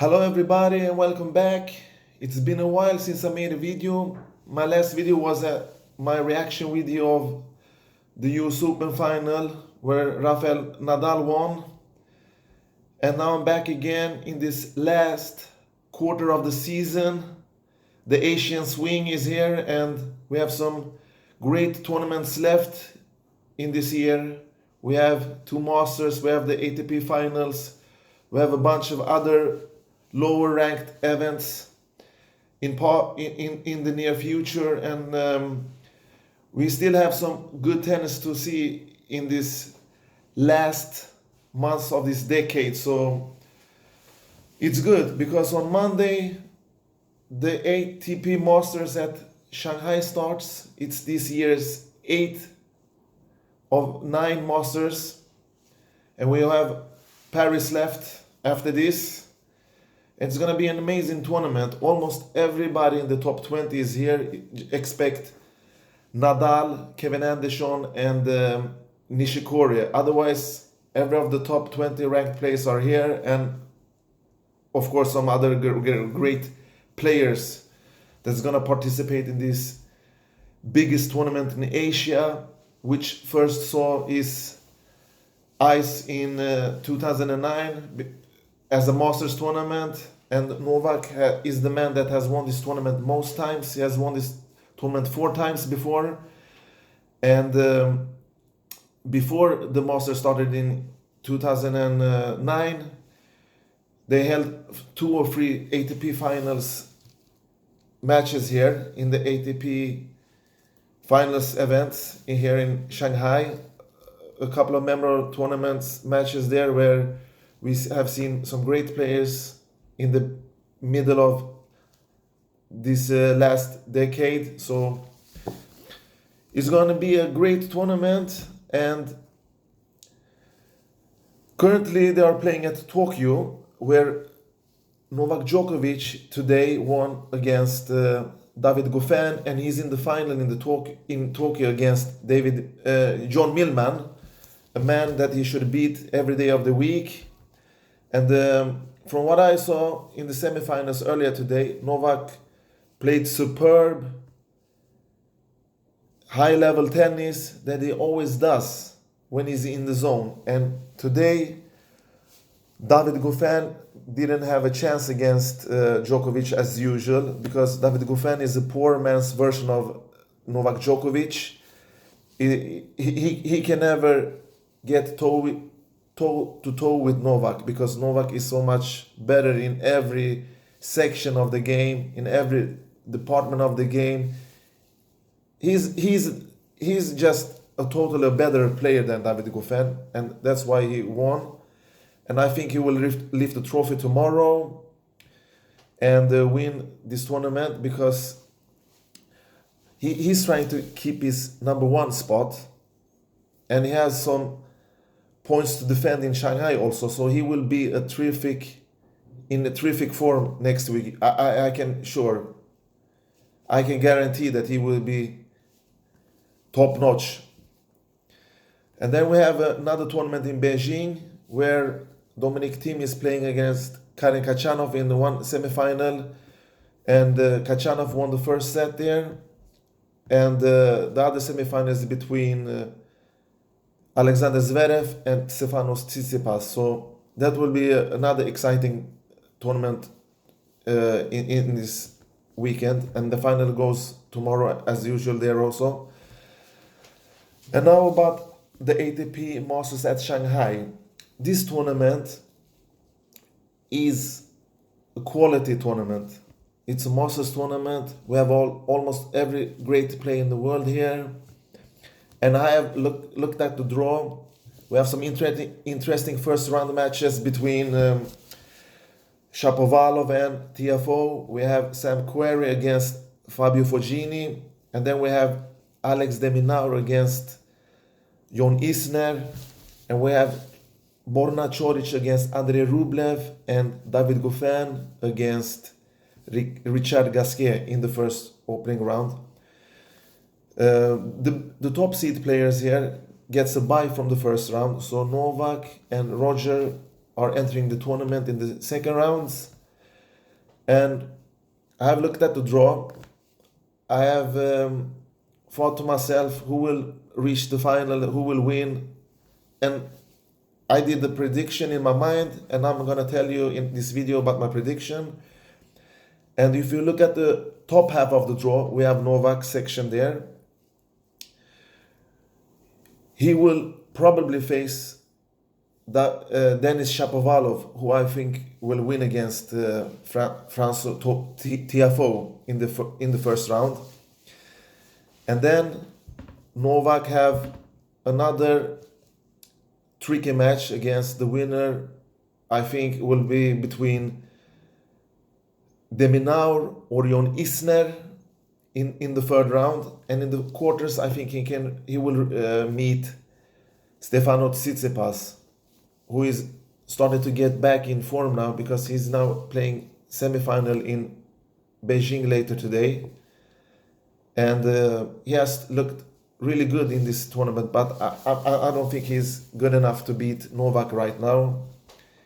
Hello everybody and welcome back. It's been a while since I made a video. My last video was my reaction video of the US Open final where Rafael Nadal won. And now I'm back again in this last quarter of the season. The Asian swing is here and we have some great tournaments left in this year. We have two Masters, we have the ATP finals, we have a bunch of other lower ranked events in the near future, and we still have some good tennis to see in this last months of this decade. So it's good because on Monday the ATP Masters at Shanghai starts. It's this year's 8th of 9 Masters, and we have Paris left after this. It's going to be an amazing tournament. Almost everybody in the top 20 is here. Expect Nadal, Kevin Anderson, and Nishikori. Otherwise, every of the top 20 ranked players are here, and of course some other great players that's going to participate in this biggest tournament in Asia, which first saw his ice in 2009 as a Masters tournament, and Novak is the man that has won this tournament most times. He has won this tournament 4 times before, and before the Masters started in 2009, they held 2 or 3 ATP finals matches here in the ATP finals events here in Shanghai. A couple of memorable tournaments matches there where we have seen some great players in the middle of this last decade. So it's going to be a great tournament, and currently they are playing at Tokyo, where Novak Djokovic today won against David Goffin, and he's in the final in Tokyo against John Millman, a man that he should beat every day of the week. And from what I saw in the semifinals earlier today, Novak played superb, high-level tennis that he always does when he's in the zone. And today, David Goffin didn't have a chance against Djokovic as usual, because David Goffin is a poor man's version of Novak Djokovic. He can never get toe to toe with Novak, because Novak is so much better in every section of the game, in every department of the game. He's just a totally better player than David Goffin, and that's why he won. And I think he will lift the trophy tomorrow and win this tournament, because he's trying to keep his #1 spot, and he has some points to defend in Shanghai also, so he will be in a terrific form next week. I can guarantee that he will be top notch. And then we have another tournament in Beijing where Dominic Thiem is playing against Karen Khachanov in the one semifinal, and Khachanov won the first set there, and the other semifinal is between Alexander Zverev and Stefanos Tsitsipas. So that will be another exciting tournament in this weekend, and the final goes tomorrow as usual there also. And now about the ATP Masters at Shanghai. This tournament is a quality tournament. It's a Masters tournament. We have almost every great player in the world here. And I have looked at the draw. We have some interesting first round matches between Shapovalov and Tiafoe. We have Sam Querrey against Fabio Fognini. And then we have Alex de Minaur against Jon Isner. And we have Borna Coric against Andrei Rublev, and David Goffin against Richard Gasquet in the first opening round. The top seed players here gets a bye from the first round, so Novak and Roger are entering the tournament in the second rounds, And I have looked at the draw. I have thought to myself who will reach the final, who will win, and I did the prediction in my mind, and I'm gonna tell you in this video about my prediction. And if you look at the top half of the draw, we have Novak section there. He will probably face Denis Shapovalov, who I think will win against Francois Tiafoe in the first round. And then Novak have another tricky match against the winner. I think will be between Deminaur or Jon Isner in the third round, and in the quarters I think he will meet Stefanos Tsitsipas, who is starting to get back in form now because he's now playing semi-final in Beijing later today, and he has looked really good in this tournament, but I don't think he's good enough to beat Novak right now.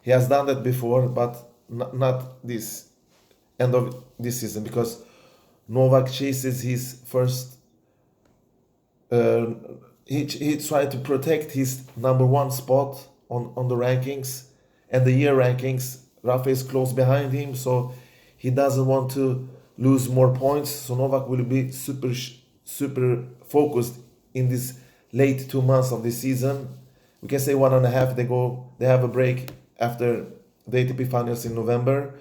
He has done that before, but not this end of this season, because Novak chases his first. He tried to protect his number one spot on the rankings and the year rankings. Rafa is close behind him, so he doesn't want to lose more points. So Novak will be super focused in this late 2 months of the season. We can say 1.5. They have a break after the ATP finals in November.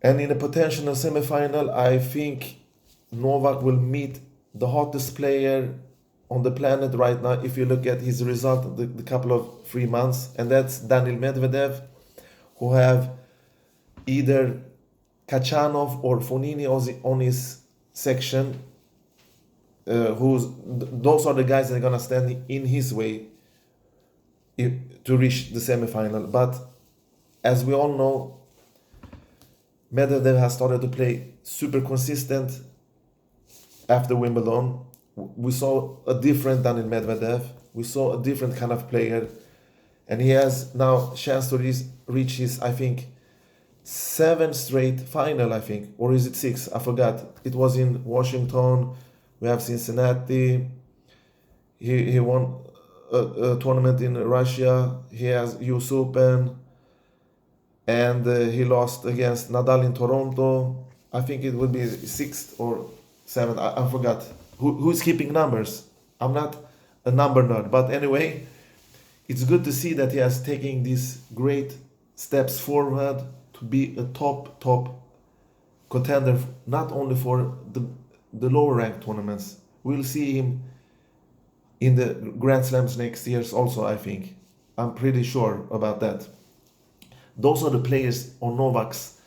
And in a potential semi-final, I think Novak will meet the hottest player on the planet right now, if you look at his result the couple of 3 months, and that's Daniil Medvedev, who have either Kachanov or Fonini on his section. Those are the guys that are gonna stand in his way to reach the semi-final. But as we all know, Medvedev has started to play super consistent after Wimbledon. We saw a different Daniil Medvedev. We saw a different kind of player, and he has now chance to reach his, I think, 7th straight final. I think, or is it 6? I forgot. It was in Washington. We have Cincinnati. He won a tournament in Russia. He has US Open, and he lost against Nadal in Toronto. I think it would be 6th or 7th. I forgot. Who's keeping numbers? I'm not a number nerd, but anyway, it's good to see that he has taken these great steps forward to be a top contender, not only for the lower ranked tournaments. We'll see him in the Grand Slams next year also, I think. I'm pretty sure about that. Those are the players on Novak's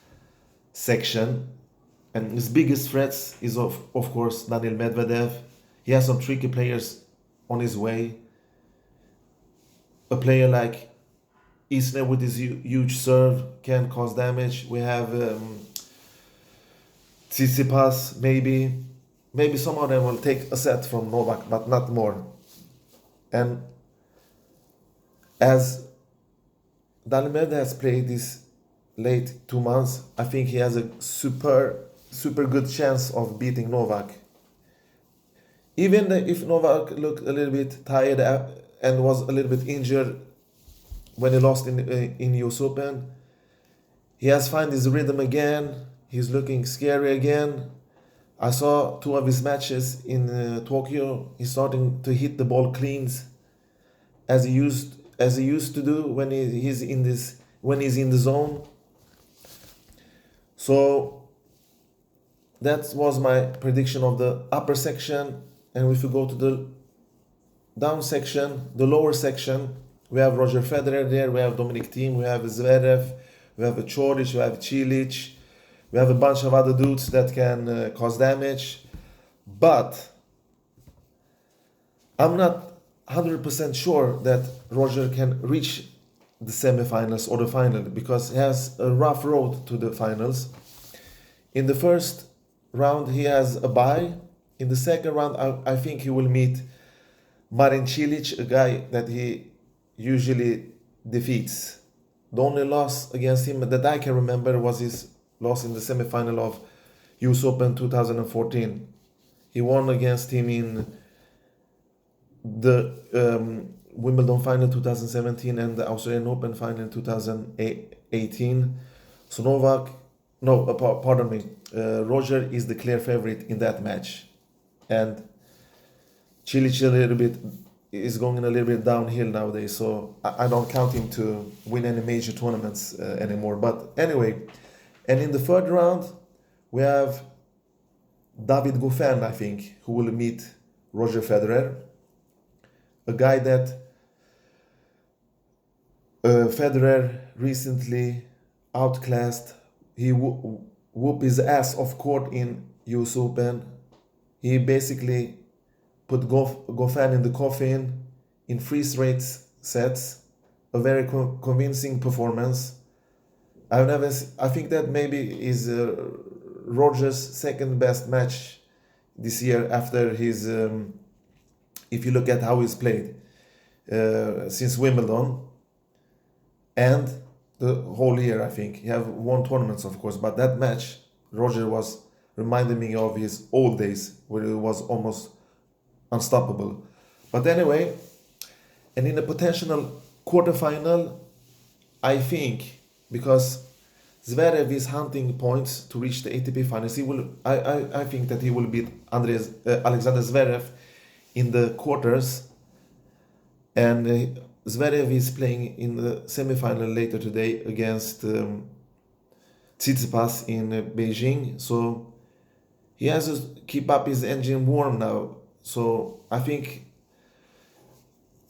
section. And his biggest threats is of course Daniil Medvedev. He has some tricky players on his way. A player like Isner with his huge serve can cause damage. We have Tsitsipas, maybe some of them will take a set from Novak, but not more. And as Daniil Medvedev has played this late 2 months, I think he has a super good chance of beating Novak. Even if Novak looked a little bit tired and was a little bit injured when he lost in US Open, he has found his rhythm again. He's looking scary again. I saw 2 of his matches in Tokyo. He's starting to hit the ball cleans as he used to do when he's in the zone. So that was my prediction of the upper section. And if we go to the down section, the lower section, we have Roger Federer there, we have Dominic Thiem, we have Zverev, we have Coric, we have Cilic, we have a bunch of other dudes that can cause damage. But I'm not 100% sure that Roger can reach the semifinals or the final, because he has a rough road to the finals. In the first round he has a bye. In the second round I think he will meet Marin Cilic, a guy that he usually defeats. The only loss against him that I can remember was his lost in the semi-final of US Open 2014. He won against him in the Wimbledon final 2017 and the Australian Open final in 2018. So pardon me, Roger is the clear favorite in that match. And Cilic is going a little bit downhill nowadays, so I don't count him to win any major tournaments anymore. But anyway, and in the third round, we have David Goffin, I think, who will meet Roger Federer, a guy that Federer recently outclassed. He whooped his ass off court in US Open. He basically put Goffin in the coffin in 3 straight sets. A very convincing performance. I think that maybe is Roger's second best match this year after his, if you look at how he's played since Wimbledon and the whole year. I think he have won tournaments, of course, but that match Roger was reminding me of his old days where he was almost unstoppable. But anyway, and in a potential quarterfinal, I think, because Zverev is hunting points to reach the ATP finals, I think that he will beat Alexander Zverev in the quarters, and Zverev is playing in the semi-final later today against Tsitsipas in Beijing, so he has to keep up his engine warm now. So I think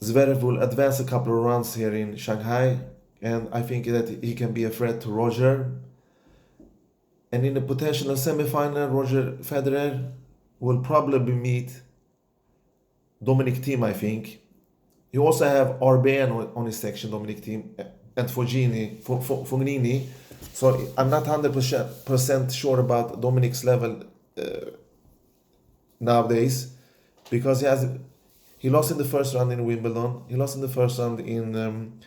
Zverev will advance a couple of rounds here in Shanghai, and I think that he can be a threat to Roger. And in the potential semi-final, Roger Federer will probably meet Dominic Thiem, I think. You also have RBN on his section, Dominic Thiem, and Fognini. So I'm not 100% sure about Dominic's level nowadays, because he lost in the first round in Wimbledon. He lost in the first round in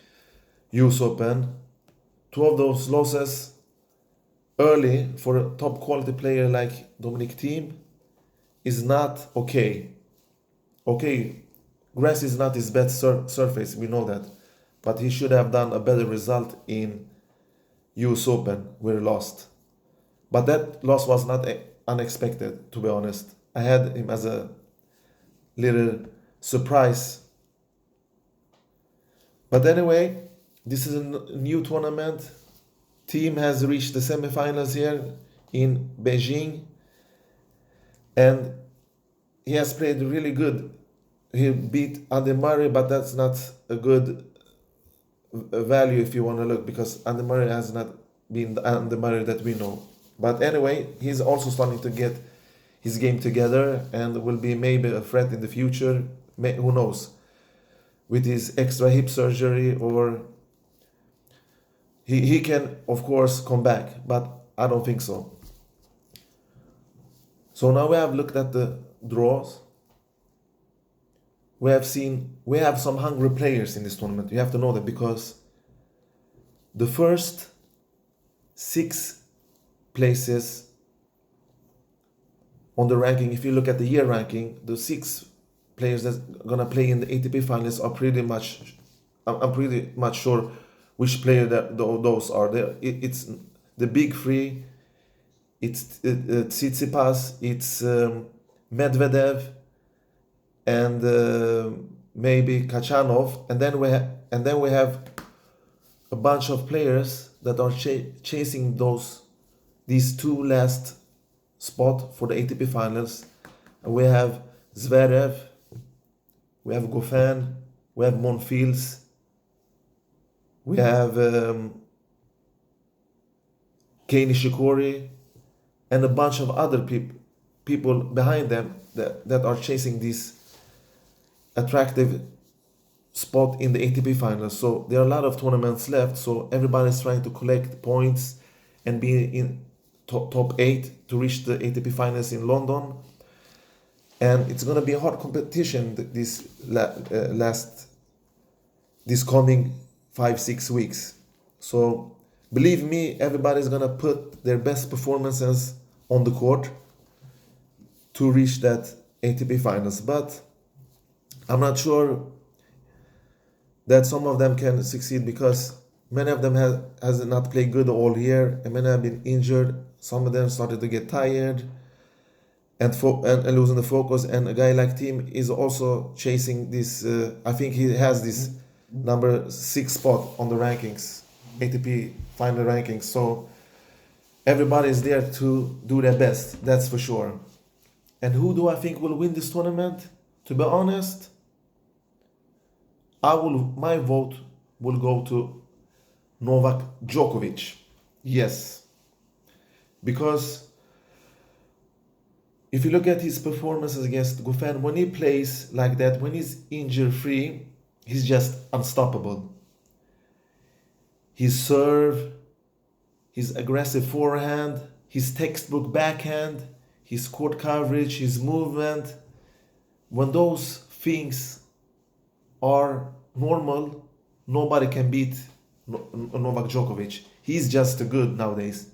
US Open. 2 of those losses early for a top quality player like Dominic Thiem is not okay. Okay, grass is not his best surface, we know that, but he should have done a better result in US Open where he lost. But that loss was not unexpected, to be honest. I had him as a little surprise. But anyway, this is a new tournament. Thiem has reached the semifinals here in Beijing, and he has played really good. He beat Andy Murray, but that's not a good value if you want to look, because Andy Murray has not been the Andy Murray that we know. But anyway, he's also starting to get his game together and will be maybe a threat in the future. Who knows? With his extra hip surgery, or he can, of course, come back, but I don't think so. So now we have looked at the draws. We have some hungry players in this tournament. You have to know that, because the first 6 places on the ranking, if you look at the year ranking, the 6 players that's gonna play in the ATP finals are pretty much, I'm pretty much sure which player those are. It's the big 3. It's Tsitsipas, it's Medvedev, and maybe Kachanov, and then we have a bunch of players that are chasing these 2 last spot for the ATP finals. And we have Zverev, we have Goffin, we have Monfils, we have Kei Nishikori, and a bunch of other people behind them that are chasing this attractive spot in the ATP finals. So there are a lot of tournaments left, so everybody's trying to collect points and be in top 8 to reach the ATP finals in London. And it's going to be a hard competition this coming 5-6 weeks. So Believe me, everybody's gonna put their best performances on the court to reach that ATP finals. But I'm not sure that some of them can succeed because many of them has not played good all year, and many have been injured. Some of them started to get tired and losing the focus. And a guy like Tim is also chasing this. I think he has this number 6 spot on the rankings, ATP final rankings. So everybody is there to do their best. That's for sure. And who do I think will win this tournament? To be honest, my vote will go to Novak Djokovic. Yes. Because if you look at his performances against Goffin, when he plays like that, when he's injury free, he's just unstoppable. His serve, his aggressive forehand, his textbook backhand, his court coverage, his movement, when those things are normal, nobody can beat Novak Djokovic. He's just good nowadays.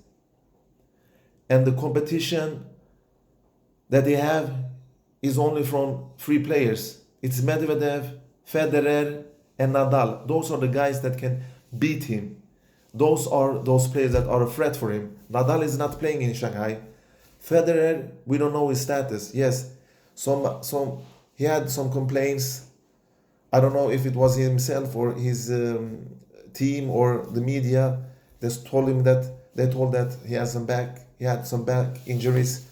And the competition that they have is only from 3 players. It's Medvedev, Federer, and Nadal. Those are the guys that can beat him. Those are those players that are a threat for him. Nadal is not playing in Shanghai. Federer, we don't know his status. Yes, he had some complaints. I don't know if it was himself or his team or the media. They told that he had some back injuries.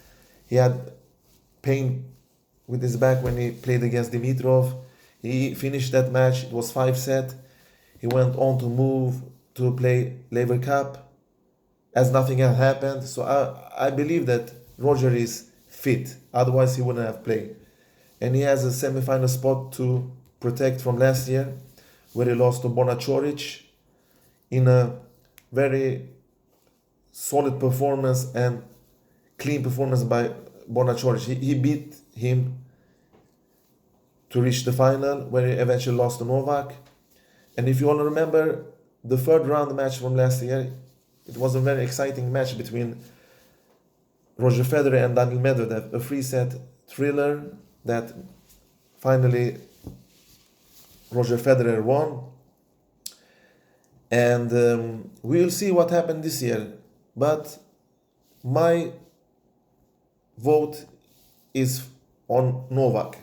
He had pain with his back when he played against Dimitrov. He finished that match. It was 5-set. He went on to move to play Laver Cup as nothing had happened. So I believe that Roger is fit. Otherwise, he wouldn't have played. And he has a semi-final spot to protect from last year, where he lost to Borna Coric in a very solid performance and clean performance by Borna Coric. He beat him to reach the final, where he eventually lost to Novak. And if you want to remember the third round match from last year, it was a very exciting match between Roger Federer and Daniil Medvedev, a 3-set thriller that finally Roger Federer won. And we'll see what happened this year. But my vote is on Novak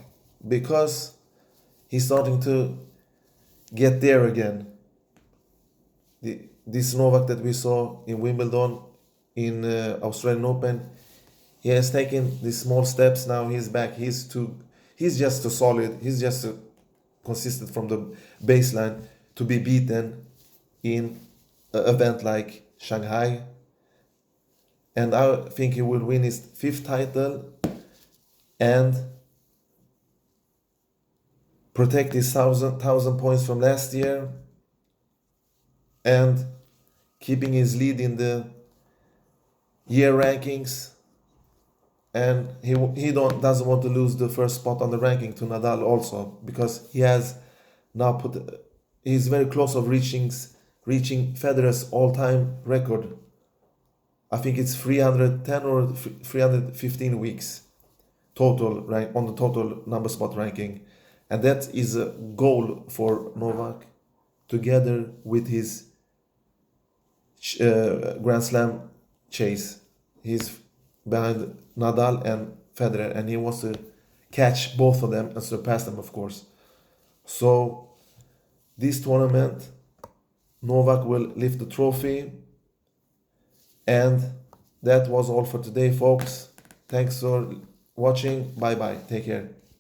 because he's starting to get there again. This Novak that we saw in Wimbledon, in Australian Open, he has taken these small steps. Now he's back. He's just too solid. He's just too consistent from the baseline to be beaten in an event like Shanghai. And I think he will win his 5th title and protect his 1,000 points from last year and keeping his lead in the year rankings. And he doesn't want to lose the first spot on the ranking to Nadal also, because he has now he's very close of reaching Federer's all-time record. I think it's 310 or 315 weeks total rank on the total number spot ranking, and that is a goal for Novak, together with his Grand Slam chase. He's behind Nadal and Federer, and he wants to catch both of them and surpass them, of course. So this tournament, Novak will lift the trophy. And that was all for today, folks. Thanks for watching. Bye bye. Take care.